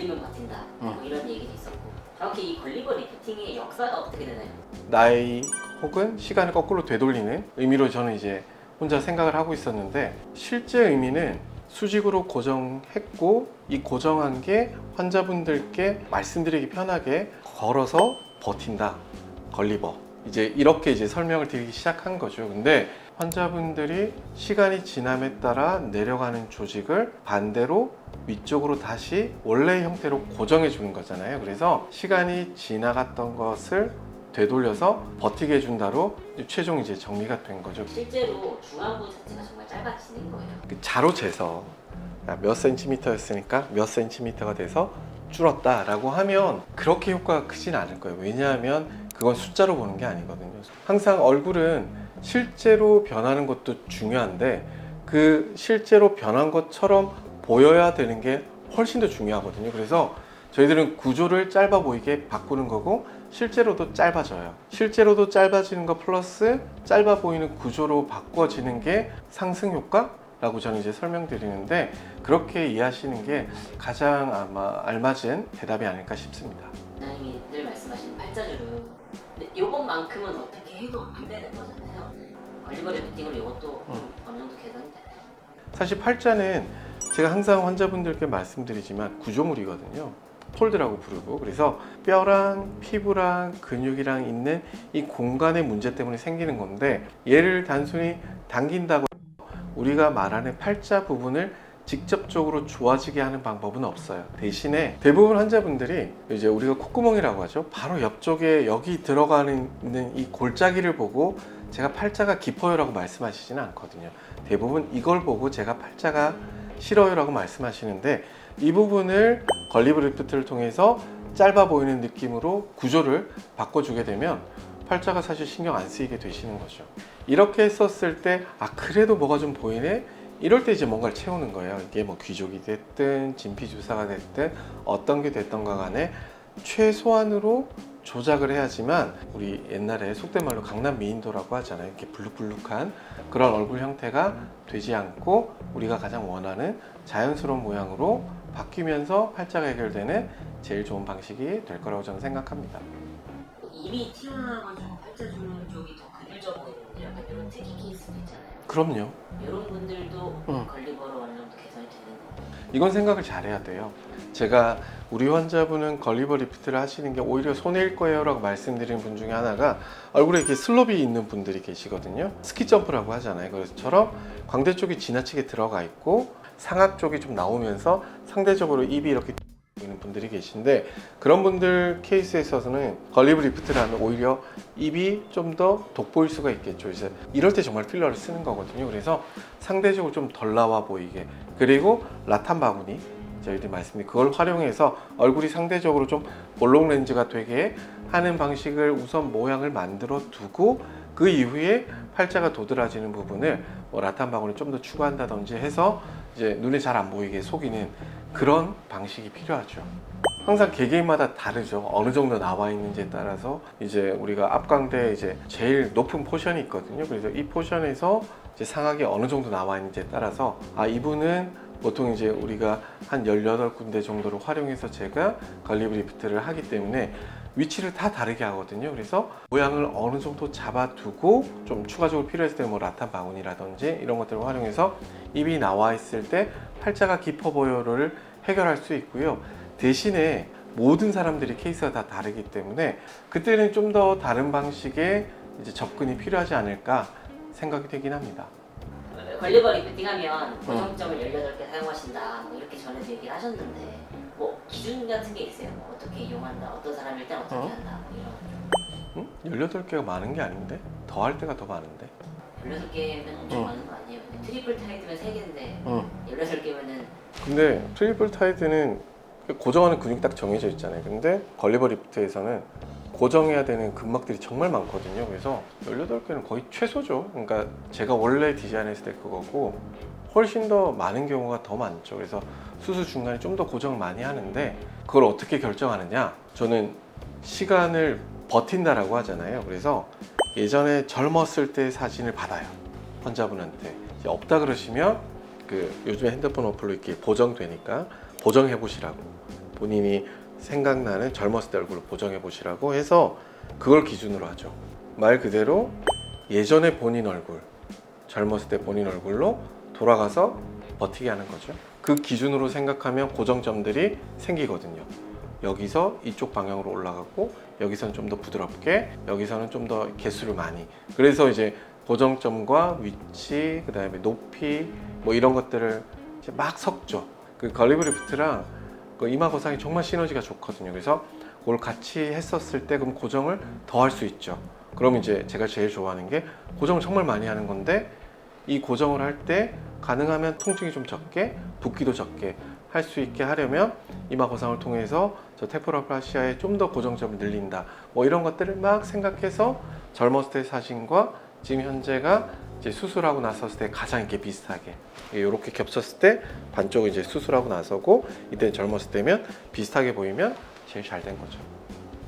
걸리면 버틴다 뭐 이런 얘기도 있었고, 정확히 이 걸리버 리프팅의 역사가 어떻게 되나요? 나이 혹은 시간을 거꾸로 되돌리는 의미로 저는 이제 혼자 생각을 하고 있었는데, 실제 의미는 수직으로 고정했고 이 고정한 게 환자분들께 말씀드리기 편하게 걸어서 버틴다, 걸리버, 이제 이렇게 이제 설명을 드리기 시작한 거죠. 근데 환자분들이 시간이 지남에 따라 내려가는 조직을 반대로 위쪽으로 다시 원래의 형태로 고정해 주는 거잖아요. 그래서 시간이 지나갔던 것을 되돌려서 버티게 해준다로 최종 이제 정리가 된 거죠. 실제로 중안부 자체가 정말 짧아지는 거예요. 그 자로 재서 몇 센티미터였으니까 몇 센티미터가 돼서 줄었다라고 하면 그렇게 효과가 크진 않을 거예요. 왜냐하면 그건 숫자로 보는 게 아니거든요. 항상 얼굴은 실제로 변하는 것도 중요한데 그 실제로 변한 것처럼 보여야 되는 게 훨씬 더 중요하거든요. 그래서 저희들은 구조를 짧아 보이게 바꾸는 거고 실제로도 짧아져요. 실제로도 짧아지는 거 플러스 짧아 보이는 구조로 바꿔지는 게 상승 효과라고 저는 이제 설명드리는데, 그렇게 이해하시는 게 가장 아마 알맞은 대답이 아닐까 싶습니다. 원장님이 늘 말씀하시는 팔자주름, 근데 요것만큼은 어떻게 해도 안 되는 거잖아요. 걸리버 리프팅으로 요것도 어느 정도 개선이 되나요? 사실 팔자는 제가 항상 환자분들께 말씀드리지만 구조물이거든요. 폴드라고 부르고, 그래서 뼈랑 피부랑 근육이랑 있는 이 공간의 문제 때문에 생기는 건데, 얘를 단순히 당긴다고 우리가 말하는 팔자 부분을 직접적으로 좋아지게 하는 방법은 없어요. 대신에 대부분 환자분들이 이제 우리가 콧구멍이라고 하죠. 바로 옆쪽에 여기 들어가는 이 골짜기를 보고 제가 팔자가 깊어요 라고 말씀하시지는 않거든요. 대부분 이걸 보고 제가 팔자가 싫어요 라고 말씀하시는데, 이 부분을 걸리버 리프트를 통해서 짧아 보이는 느낌으로 구조를 바꿔주게 되면 팔자가 사실 신경 안 쓰이게 되시는 거죠. 이렇게 했었을 때 그래도 뭐가 좀 보이네? 이럴 때 이제 뭔가를 채우는 거예요. 이게 뭐 귀족이 됐든 진피주사가 됐든 어떤 게 됐던가 간에 최소한으로 조작을 해야지만, 우리 옛날에 속된 말로 강남 미인도라고 하잖아요. 이렇게 블룩블룩한 그런 얼굴 형태가 되지 않고 우리가 가장 원하는 자연스러운 모양으로 바뀌면서 팔자가 해결되는 제일 좋은 방식이 될 거라고 저는 생각합니다. 입이 튀어나와가지고 팔자주름 쪽이 더 그늘져 보이는 약간 이런 특이 케이스도 있잖아요. 그럼요. 이런 분들도 응. 걸리버로 어느 정도 개선이 되는 거예요. 이건 생각을 잘해야 돼요. 제가 우리 환자분은 걸리버 리프트를 하시는 게 오히려 손해일 거예요 라고 말씀드리는 분 중에 하나가, 얼굴에 이렇게 슬롭이 있는 분들이 계시거든요. 스키 점프라고 하잖아요. 그래서처럼 광대 쪽이 지나치게 들어가 있고 상악 쪽이 좀 나오면서 상대적으로 입이 이렇게 있는 분들이 계신데, 그런 분들 케이스에 있어서는 걸리버 리프트를 하면 오히려 입이 좀 더 돋보일 수가 있겠죠. 그래서 이럴 때 정말 필러를 쓰는 거거든요. 그래서 상대적으로 좀 덜 나와 보이게, 그리고 라탄 바구니 저희들이 말씀드린 그걸 활용해서 얼굴이 상대적으로 좀 볼록 렌즈가 되게 하는 방식을 우선 모양을 만들어 두고, 그 이후에 팔자가 도드라지는 부분을 뭐 라탄 바구니 좀 더 추가한다든지 해서 이제 눈에 잘 안 보이게 속이는 그런 방식이 필요하죠. 항상 개개인마다 다르죠. 어느 정도 나와 있는지에 따라서 이제 우리가 앞광대에 이제 제일 높은 포션이 있거든요. 그래서 이 포션에서 이제 상악이 어느 정도 나와 있는지에 따라서 이분은 보통 이제 우리가 한 18군데 정도를 활용해서 제가 걸리버 리프트를 하기 때문에 위치를 다 다르게 하거든요. 그래서 모양을 어느 정도 잡아두고 좀 추가적으로 필요했을 때 뭐 라탄 바구니라든지 이런 것들을 활용해서 입이 나와 있을 때 팔자가 깊어 보여를 해결할 수 있고요. 대신에 모든 사람들이 케이스가 다 다르기 때문에 그때는 좀 더 다른 방식의 이제 접근이 필요하지 않을까 생각이 되긴 합니다. 걸리버 리프팅 하면 고정점을 18개 사용하신다 뭐 이렇게 전에도 얘기를 하셨는데, 뭐 기준 같은 게 있어요? 뭐 어떻게 이용한다, 어떤 사람일 땐 어떻게 한다 뭐 이런. 18개가 많은 게 아닌데? 더 할 때가 더 많은데? 16개면 엄청 많은 거 아니에요? 트리플 타이드면 3개인데 18개면은. 근데 트리플 타이드는 고정하는 근육이 딱 정해져 있잖아요. 근데 걸리버 리프트에서는 고정해야 되는 근막들이 정말 많거든요. 그래서 18개는 거의 최소죠. 그러니까 제가 원래 디자인했을 때 그거고 훨씬 더 많은 경우가 더 많죠. 그래서 수술 중간에 좀 더 고정을 많이 하는데, 그걸 어떻게 결정하느냐, 저는 시간을 버틴다라고 하잖아요. 그래서 예전에 젊었을 때 사진을 받아요, 환자분한테. 이제 없다 그러시면 그 요즘에 핸드폰 어플로 이렇게 보정되니까 보정해 보시라고 본인이 생각나는 젊었을 때 얼굴을 보정해 보시라고 해서 그걸 기준으로 하죠. 말 그대로 예전에 본인 얼굴, 젊었을 때 본인 얼굴로 돌아가서 버티게 하는 거죠. 그 기준으로 생각하면 고정점들이 생기거든요. 여기서 이쪽 방향으로 올라가고 여기서는 좀 더 부드럽게, 여기서는 좀 더 개수를 많이. 그래서 이제 고정점과 위치, 그 다음에 높이 뭐 이런 것들을 이제 막 섞죠. 그 걸리브 리프트랑 그 이마 거상이 정말 시너지가 좋거든요. 그래서 그걸 같이 했었을 때 그럼 고정을 더 할 수 있죠. 그럼 이제 제가 제일 좋아하는 게 고정을 정말 많이 하는 건데 이 고정을 할 때 가능하면 통증이 좀 적게, 붓기도 적게 할 수 있게 하려면 이마 거상을 통해서 저 테프로플라시아에 좀 더 고정점을 늘린다. 뭐 이런 것들을 막 생각해서 젊었을 때 사진과 지금 현재가 이제 수술하고 나섰을 때 가장 이렇게 비슷하게 이렇게 겹쳤을 때 반쪽은 이제 수술하고 나서고 이때 젊었을 때면 비슷하게 보이면 제일 잘 된 거죠.